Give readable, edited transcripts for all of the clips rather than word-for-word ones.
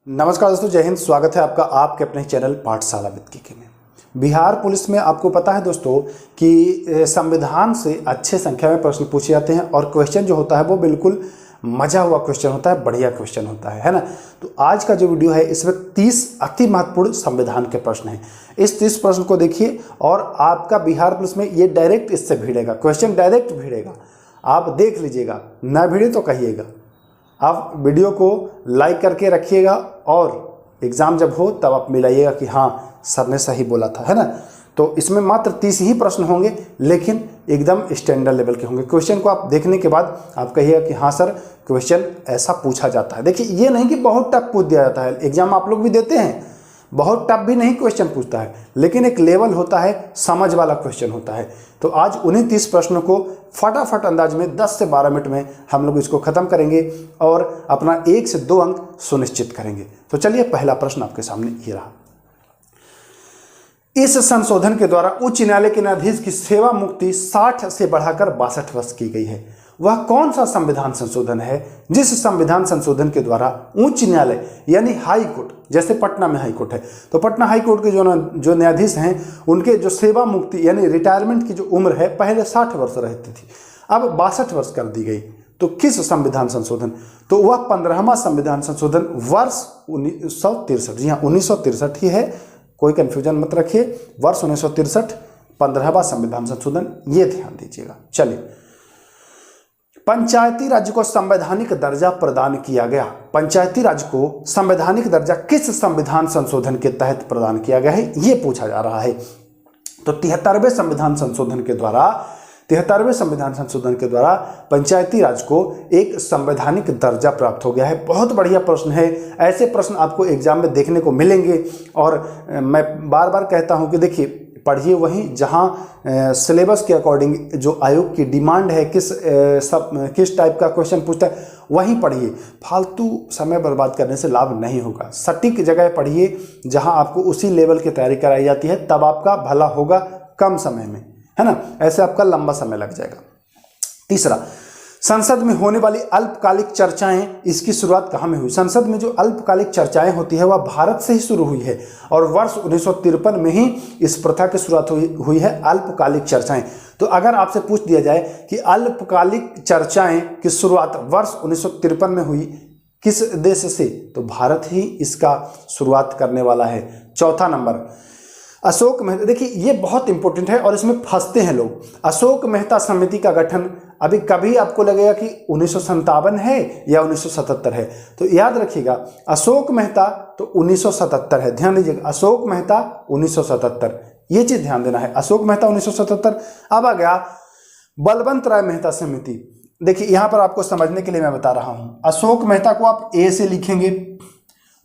नमस्कार दोस्तों, जय हिंद। स्वागत है आपका आपके अपने चैनल पाठशाला विद के में। बिहार पुलिस में आपको पता है दोस्तों कि संविधान से अच्छे संख्या में प्रश्न पूछे जाते हैं और क्वेश्चन जो होता है वो बिल्कुल मजा हुआ क्वेश्चन होता है, बढ़िया क्वेश्चन होता है ना। तो आज का जो वीडियो है इसमें 30 अति महत्वपूर्ण संविधान के प्रश्न हैं। इस 30 प्रश्न को देखिए और आपका बिहार पुलिस में ये डायरेक्ट इससे भिड़ेगा, क्वेश्चन डायरेक्ट भिड़ेगा। आप देख लीजिएगा, ना भिड़े तो कहिएगा। आप वीडियो को लाइक करके रखिएगा और एग्ज़ाम जब हो तब आप मिलाइएगा कि हाँ सर ने सही बोला था, है ना। तो इसमें मात्र 30 ही प्रश्न होंगे, लेकिन एकदम स्टैंडर्ड लेवल के होंगे। क्वेश्चन को आप देखने के बाद आप कहिएगा कि हाँ सर क्वेश्चन ऐसा पूछा जाता है। देखिए ये नहीं कि बहुत टफ पूछ दिया जाता है, एग्जाम आप लोग भी देते हैं, बहुत टफ भी नहीं क्वेश्चन पूछता है, लेकिन एक लेवल होता है, समझ वाला क्वेश्चन होता है। तो आज उन्हीं 30 प्रश्नों को फटाफट अंदाज में 10 से 12 मिनट में हम लोग इसको खत्म करेंगे और अपना 1 से 2 अंक सुनिश्चित करेंगे। तो चलिए पहला प्रश्न आपके सामने ये रहा। इस संशोधन के द्वारा उच्च न्यायालय के न्यायाधीश की सेवा मुक्ति 60 से बढ़ाकर 62 वर्ष की गई है। वह कौन सा संविधान संशोधन है जिस संविधान संशोधन के द्वारा उच्च न्यायालय यानी हाई कोर्ट, जैसे पटना में हाई कोर्ट है तो पटना हाई कोर्ट के जो न्यायाधीश हैं उनके जो सेवा मुक्ति यानी रिटायरमेंट की जो उम्र है पहले 60 वर्ष रहती थी, अब 62 वर्ष कर दी गई। तो किस संविधान संशोधन? तो वह 15वां संविधान संशोधन वर्ष 1963, जी हाँ 1963 ही है, कोई कंफ्यूजन मत रखिए। वर्ष 1963 15वां संविधान संशोधन, ये ध्यान दीजिएगा। चलिए, पंचायती राज को संवैधानिक दर्जा प्रदान किया गया। पंचायती राज को संवैधानिक दर्जा किस संविधान संशोधन के तहत प्रदान किया गया है, यह पूछा जा रहा है। तो 73वें संविधान संशोधन के द्वारा पंचायती राज को एक संवैधानिक दर्जा प्राप्त हो गया है। बहुत बढ़िया प्रश्न है, ऐसे प्रश्न आपको एग्जाम में देखने को मिलेंगे। और मैं बार बार कहता हूं कि देखिए पढ़िए वहीं जहां सिलेबस के अकॉर्डिंग जो आयोग की डिमांड है, किस टाइप का क्वेश्चन पूछता है वहीं पढ़िए। फालतू समय बर्बाद करने से लाभ नहीं होगा। सटीक जगह पढ़िए जहां आपको उसी लेवल की तैयारी कराई जाती है, तब आपका भला होगा कम समय में, है ना। ऐसे आपका लंबा समय लग जाएगा। तीसरा, संसद में होने वाली अल्पकालिक चर्चाएं, इसकी शुरुआत कहाँ में हुई? संसद में जो अल्पकालिक चर्चाएं होती है वह भारत से ही शुरू हुई है और वर्ष 1953 में ही इस प्रथा की शुरुआत हुई है, अल्पकालिक चर्चाएं। तो अगर आपसे पूछ दिया जाए कि अल्पकालिक चर्चाएं की शुरुआत वर्ष 1953 में हुई किस देश से, तो भारत ही इसका शुरुआत करने वाला है। चौथा नंबर, अशोक मेहता। देखिए ये बहुत इंपॉर्टेंट है और इसमें फंसते हैं लोग। अशोक मेहता समिति का गठन, अभी कभी आपको लगेगा कि 1957 है या 1977 है, तो याद रखिएगा अशोक मेहता तो 1977 है। ध्यान दीजिएगा, अशोक मेहता 1977, ये चीज ध्यान देना है। अशोक मेहता 1977। अब आ गया बलवंत राय मेहता समिति। देखिए यहां पर आपको समझने के लिए मैं बता रहा हूं, अशोक मेहता को आप ए से लिखेंगे,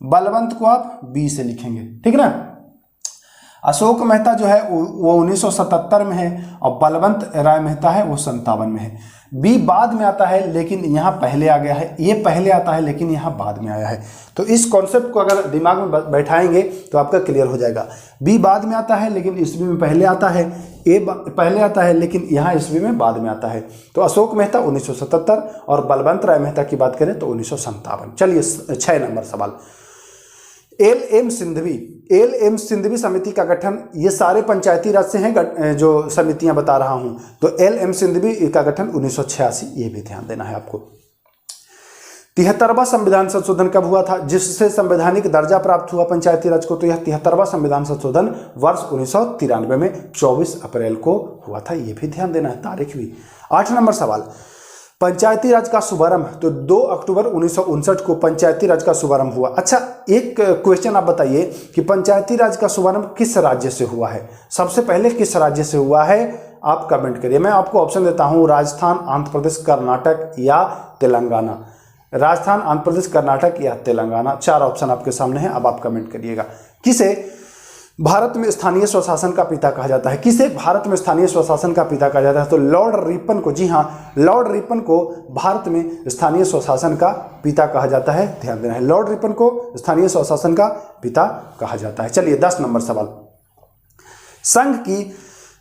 बलवंत को आप बी से लिखेंगे, ठीक है ना। अशोक मेहता जो है वो 1977 में है और बलवंत राय मेहता है वो 57 में है। बी बाद में आता है लेकिन यहाँ पहले आ गया है, ये पहले आता है लेकिन यहाँ बाद में आया है। तो इस कॉन्सेप्ट को अगर दिमाग में बैठाएंगे तो आपका क्लियर हो जाएगा। बी बाद में आता है लेकिन ईस्वी में पहले आता है, ए पहले आता है लेकिन यहाँ ईस्वी में बाद में आता है। तो अशोक मेहता 1977 और बलवंत राय मेहता की बात करें तो 1957। चलिए 6 नंबर सवाल, एल एम सिंधवी समिति का गठन, ये सारे पंचायती राज से हैं जो समितियां बता रहा हूं। तो एल एम सिंधवी का गठन 1986, ये भी ध्यान देना है आपको। 73वां संविधान संशोधन कब हुआ था जिससे संवैधानिक दर्जा प्राप्त हुआ पंचायती राज को? तो यह 73वां संविधान संशोधन वर्ष 1993 में 24 अप्रैल को हुआ था, ये भी ध्यान देना है, तारीख भी। 8 नंबर सवाल, पंचायती राज का शुभारंभ, तो 2 अक्टूबर 1959 को पंचायती राज का शुभारंभ हुआ। अच्छा एक क्वेश्चन आप बताइए कि पंचायती राज का शुभारंभ किस राज्य से हुआ है? सबसे पहले किस राज्य से हुआ है आप कमेंट करिए। मैं आपको ऑप्शन देता हूं, राजस्थान, आंध्र प्रदेश, कर्नाटक या तेलंगाना। राजस्थान, आंध्र प्रदेश, कर्नाटक या तेलंगाना, 4 ऑप्शन आपके सामने हैं। अब आप कमेंट करिएगा। किसे भारत में स्थानीय स्वशासन का पिता कहा जाता है? किसे भारत में स्थानीय स्वशासन का पिता कहा जाता है? तो लॉर्ड रिपन को, जी हाँ लॉर्ड रिपन को भारत में स्थानीय स्वशासन का पिता कहा जाता है, ध्यान देना है। लॉर्ड रिपन को स्थानीय स्वशासन का पिता कहा जाता है। चलिए 10 नंबर सवाल, संघ की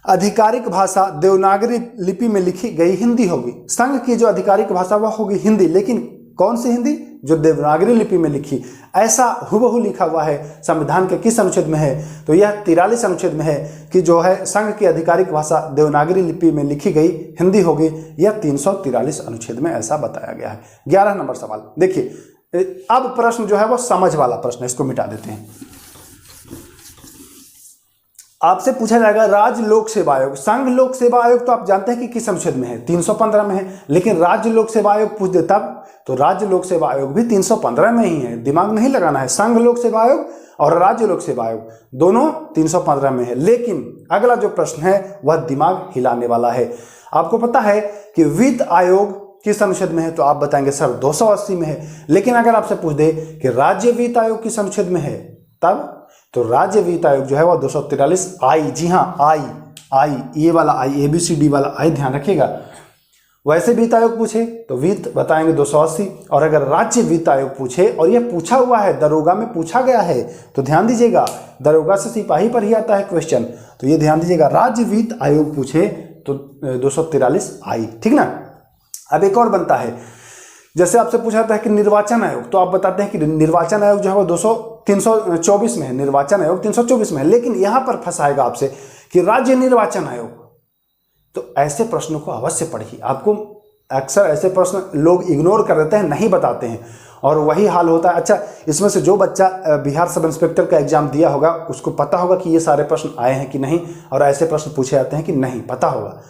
आधिकारिक भाषा देवनागरी लिपि में लिखी गई हिंदी होगी। संघ की जो आधिकारिक भाषा वह होगी हिंदी, लेकिन कौन सी हिंदी? जो देवनागरी लिपि में लिखी। ऐसा हुबहू लिखा हुआ है संविधान के किस अनुच्छेद में है? तो यह 43 अनुच्छेद में है कि जो है संघ की आधिकारिक भाषा देवनागरी लिपि में लिखी गई हिंदी होगी। यह 343 अनुच्छेद में ऐसा बताया गया है। 11 नंबर सवाल देखिए, अब प्रश्न जो है वो समझ वाला प्रश्न है, इसको मिटा देते हैं। आपसे पूछा जाएगा राज्य लोक सेवा आयोग। संघ लोक सेवा आयोग तो आप जानते हैं कि किस अनुच्छेद में है? 315 में है। लेकिन राज्य लोक सेवा आयोग पूछ दे तब, तो राज्य लोक सेवा आयोग भी 315 में ही है। दिमाग नहीं लगाना है। संघ लोक सेवा आयोग और राज्य लोक सेवा आयोग दोनों 315 में है। लेकिन अगला जो प्रश्न है वह दिमाग हिलाने वाला है। आपको पता है कि वित्त आयोग किस अनुच्छेद में है? तो आप बताएंगे सर 280 में है। लेकिन अगर आपसे पूछ दे कि राज्य वित्त आयोग किस अनुच्छेद में है, तब तो राज्य वित्त आयोग जो है वह 243 आई। जी हाँ, आई, ये वाला आई, ABCD वाला आई ध्यान रखिएगा। वैसे वित्त आयोग पूछे तो वित्त बताएंगे 280, और अगर राज्य वित्त आयोग पूछे, और यह पूछा हुआ है, दरोगा में पूछा गया है, तो ध्यान दीजिएगा, दरोगा से सिपाही पर ही आता है क्वेश्चन, तो ये ध्यान दीजिएगा, राज्य वित्त आयोग पूछे तो 243 आई। ठीक ना। अब एक और बनता है, जैसे आपसे पूछा जाता है कि निर्वाचन आयोग, तो आप बताते हैं कि निर्वाचन आयोग जो है वो 324 में है। निर्वाचन आयोग 324 में है। लेकिन यहां पर फंसाएगा आपसे कि राज्य निर्वाचन आयोग। तो ऐसे प्रश्नों को अवश्य पढ़िए। आपको अक्सर ऐसे प्रश्न लोग इग्नोर कर देते हैं, नहीं बताते हैं, और वही हाल होता है। अच्छा, इसमें से जो बच्चा बिहार सब इंस्पेक्टर का एग्जाम दिया होगा उसको पता होगा कि ये सारे प्रश्न आए हैं कि नहीं, और ऐसे प्रश्न पूछे जाते हैं कि नहीं, पता होगा।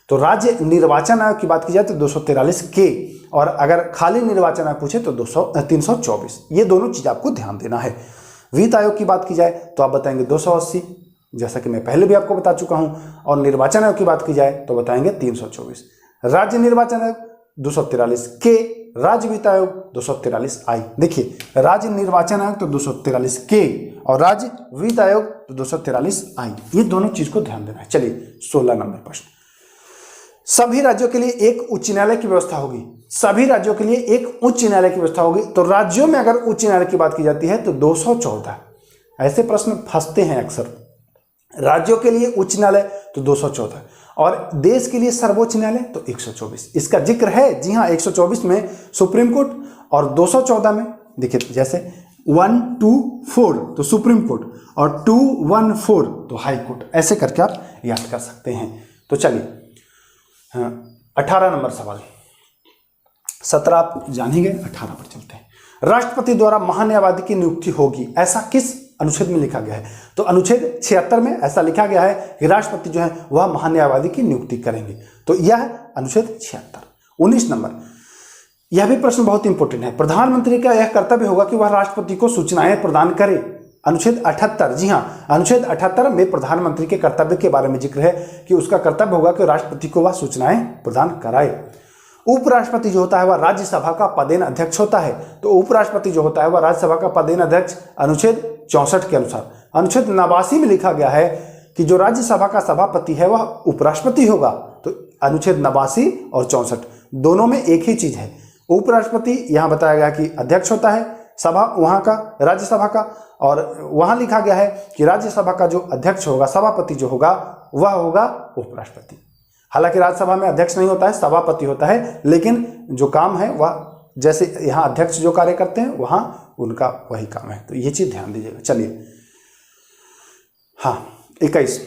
तो राज्य निर्वाचन आयोग की बात की जाए तो 243 के, और अगर खाली निर्वाचन आयोग पूछे तो 324। ये दोनों चीज आपको ध्यान देना है। वित्त आयोग की बात की जाए तो आप बताएंगे 280, जैसा कि मैं पहले भी आपको बता चुका हूं, और निर्वाचन आयोग की बात की जाए तो बताएंगे 324। राज्य निर्वाचन आयोग 243 के, राज्य वित्त आयोग 243 आई। देखिए, राज्य निर्वाचन आयोग तो 243 के, और राज्य वित्त आयोग तो 243 आई। ये दोनों चीज को ध्यान देना है। चलिए 16 नंबर प्रश्न। सभी राज्यों के लिए एक उच्च न्यायालय की व्यवस्था होगी। सभी राज्यों के लिए एक उच्च न्यायालय की व्यवस्था होगी। तो राज्यों में अगर उच्च न्यायालय की बात की जाती है तो 214। ऐसे प्रश्न फंसते हैं अक्सर। राज्यों के लिए उच्च न्यायालय तो 214, और देश के लिए सर्वोच्च न्यायालय तो 124। इसका जिक्र है, जी हाँ, 124 में सुप्रीम कोर्ट, और 214 में देखिए, जैसे 124 तो सुप्रीम कोर्ट, और 214 तो हाई कोर्ट। ऐसे करके आप याद कर सकते हैं। तो चलिए 18 नंबर सवाल। 17 आप जान ही गए, 18 पर चलते हैं। राष्ट्रपति द्वारा महान्यायवादी की नियुक्ति होगी, ऐसा किस अनुच्छेद में लिखा गया है? तो अनुच्छेद 76 में ऐसा लिखा गया है कि राष्ट्रपति जो है वह महान्यायवादी की नियुक्ति करेंगे। तो यह अनुच्छेद 76। 19 नंबर, यह भी प्रश्न बहुत इंपॉर्टेंट है। प्रधानमंत्री का यह कर्तव्य होगा कि वह राष्ट्रपति को सूचनाएं प्रदान करे। अनुच्छेद 78, जी हाँ, अनुच्छेद 78 में प्रधानमंत्री के कर्तव्य के बारे में जिक्र है कि उसका कर्तव्य होगा कि राष्ट्रपति को वह सूचनाएं प्रदान कराए। उपराष्ट्रपति जो होता है वह राज्यसभा का पदेन अध्यक्ष होता है। तो उपराष्ट्रपति जो होता है वह राज्यसभा का पदेन अध्यक्ष अनुच्छेद 64 के अनुसार। अनुच्छेद 89 में लिखा गया है कि जो राज्यसभा का सभापति है वह उपराष्ट्रपति होगा। तो अनुच्छेद 89 और 64 दोनों में एक ही चीज है। उपराष्ट्रपति यहां बताया गया कि अध्यक्ष होता है सभा वहां का, राज्यसभा का, और वहां लिखा गया है कि राज्यसभा का जो अध्यक्ष होगा, सभापति जो होगा, वह होगा उपराष्ट्रपति। हालांकि राज्यसभा में अध्यक्ष नहीं होता है, सभापति होता है, लेकिन जो काम है वह जैसे यहाँ अध्यक्ष जो कार्य करते हैं वहां उनका वही काम है। तो ये चीज ध्यान दीजिएगा। चलिए हाँ 21,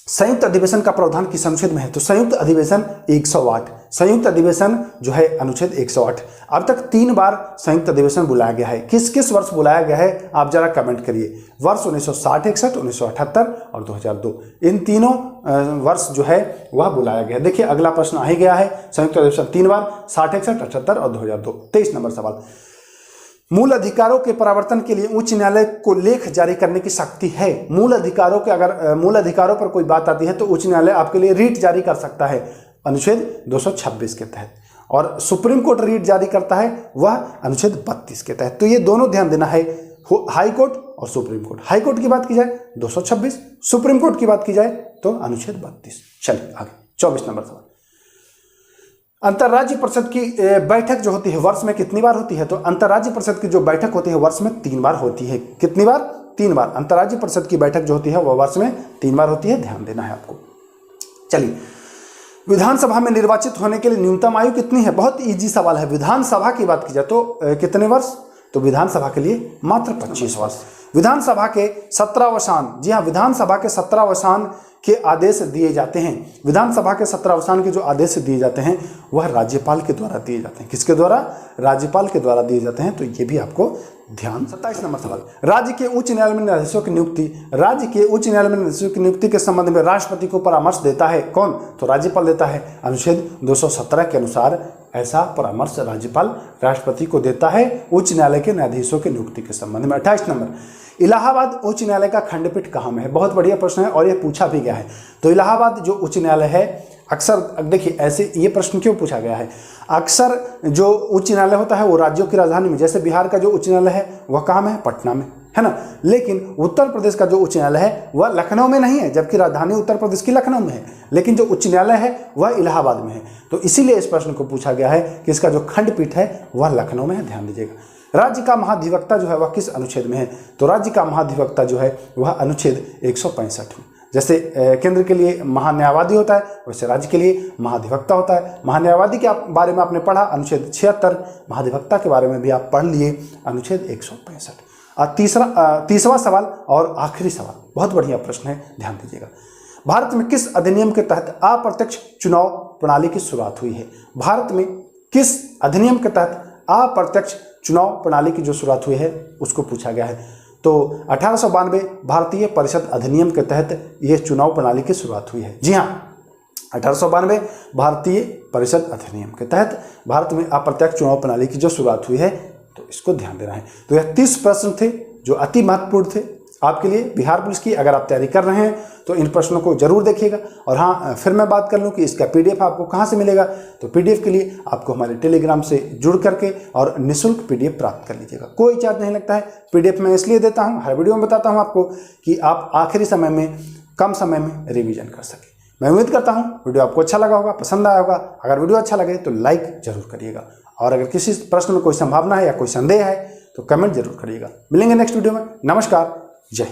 संयुक्त अधिवेशन का प्रावधान किस अनुच्छेद में है? तो संयुक्त अधिवेशन 108। संयुक्त अधिवेशन जो है अनुच्छेद 108। अब तक 3 बार संयुक्त अधिवेशन बुलाया गया है। किस किस वर्ष बुलाया गया है आप जरा कमेंट करिए। वर्ष 1960-61, 1978 और 2002, इन तीनों वर्ष जो है वह बुलाया गया। देखिए अगला प्रश्न आ ही गया है। संयुक्त अधिवेशन 3 बार, 60-61, 78 और 2002। 23 नंबर सवाल, मूल अधिकारों के परिवर्तन के लिए उच्च न्यायालय को लेख जारी करने की शक्ति है। मूल अधिकारों के अगर मूल अधिकारों पर कोई बात आती है तो उच्च न्यायालय आपके लिए रीट जारी कर सकता है अनुच्छेद 226 के तहत, और सुप्रीम कोर्ट रीट जारी करता है वह अनुच्छेद 32 के तहत। तो ये दोनों ध्यान देना है, हाई कोर्ट और सुप्रीम कोर्ट। हाई कोर्ट की बात की जाए 226, सुप्रीम कोर्ट की बात की जाए तो अनुच्छेद 32। चलिए आगे 24 नंबर सवाल, अंतर्राज्य परिषद की बैठक जो होती है वर्ष में कितनी बार होती है? तो अंतर्राज्य परिषद की जो बैठक होती है वर्ष में 3 बार होती है। कितनी बार? 3 बार। अंतर्राज्य परिषद की बैठक जो होती है वह वर्ष में 3 बार होती है, ध्यान देना है आपको। चलिए विधानसभा में निर्वाचित होने के लिए न्यूनतम आयु कितनी है? बहुत इजी सवाल है। विधानसभा की बात की जाए तो कितने वर्ष? तो विधानसभा के लिए मात्र 25 वर्ष। विधानसभा के 17 जी हाँ, विधानसभा के 17 के आदेश दिए जाते हैं। विधानसभा के 17 के जो आदेश दिए जाते हैं वह राज्यपाल के द्वारा दिए जाते हैं। किसके द्वारा? राज्यपाल के द्वारा दिए जाते हैं। तो ये भी आपको ध्यान। 27 नंबर सवाल, राज्य के उच्च न्यायालय में न्यायाधीशों की नियुक्ति, राज्य के उच्च न्यायालय में न्यायाधीशों की नियुक्ति के संबंध में राष्ट्रपति को परामर्श देता है कौन? तो राज्यपाल देता है। अनुच्छेद 217 के अनुसार ऐसा परामर्श राज्यपाल राष्ट्रपति को देता है उच्च न्यायालय के न्यायाधीशों की नियुक्ति के संबंध में। 28 नंबर, इलाहाबाद उच्च न्यायालय का खंडपीठ कहाँ में है? बहुत बढ़िया प्रश्न है और यह पूछा भी गया है। तो इलाहाबाद जो उच्च न्यायालय है, अक्सर देखिए ऐसे ये प्रश्न क्यों पूछा गया है, अक्सर जो उच्च न्यायालय होता है वो राज्यों की राजधानी में, जैसे बिहार का जो उच्च न्यायालय है वह कहाँ में है? पटना में, है ना। लेकिन उत्तर प्रदेश का जो उच्च न्यायालय है वह लखनऊ में नहीं है, जबकि राजधानी उत्तर प्रदेश की लखनऊ में है, लेकिन जो उच्च न्यायालय है वह इलाहाबाद में है। तो इसीलिए इस प्रश्न को पूछा गया है कि इसका जो खंडपीठ है वह लखनऊ में है। ध्यान दीजिएगा। राज्य का महाधिवक्ता जो है वह किस अनुच्छेद में है? तो राज्य का महाधिवक्ता जो है वह अनुच्छेद 165 में। जैसे केंद्र के लिए महान्यायवादी होता है वैसे राज्य के लिए महाधिवक्ता होता है। महान्यायवादी के बारे में आपने पढ़ा अनुच्छेद 76, महाधिवक्ता के बारे में भी आप पढ़ लिए अनुच्छेद 165। तीसरा सवाल और आखिरी सवाल, बहुत बढ़िया प्रश्न है, ध्यान दीजिएगा। भारत में किस अधिनियम के तहत अप्रत्यक्ष चुनाव प्रणाली की शुरुआत हुई है? भारत में किस अधिनियम के तहत अप्रत्यक्ष चुनाव प्रणाली की जो शुरुआत हुई है उसको पूछा गया है। तो 1892 भारतीय परिषद अधिनियम के तहत यह चुनाव प्रणाली की शुरुआत हुई है। जी हाँ, 1892 भारतीय परिषद अधिनियम के तहत भारत में अप्रत्यक्ष चुनाव प्रणाली की जो शुरुआत हुई है, तो इसको ध्यान देना है। तो यह 30 प्रश्न थे जो अति महत्वपूर्ण थे आपके लिए बिहार पुलिस की। अगर आप तैयारी कर रहे हैं तो इन प्रश्नों को जरूर देखिएगा। और हाँ, फिर मैं बात कर लूँ कि इसका PDF आपको कहाँ से मिलेगा। तो PDF के लिए आपको हमारे टेलीग्राम से जुड़ करके और निःशुल्क PDF प्राप्त कर लीजिएगा। कोई चार्ज नहीं लगता है। PDF मैं इसलिए देता हूँ, हर वीडियो में बताता हूँ आपको कि आप आखिरी समय में, कम समय में रिविजन कर सकें। मैं उम्मीद करता हूँ वीडियो आपको अच्छा लगा होगा, पसंद आया होगा। अगर वीडियो अच्छा लगे तो लाइक जरूर करिएगा, और अगर किसी प्रश्न में कोई संभावना है या कोई संदेह है तो कमेंट जरूर करिएगा। मिलेंगे नेक्स्ट वीडियो में। नमस्कार, जय हिंद।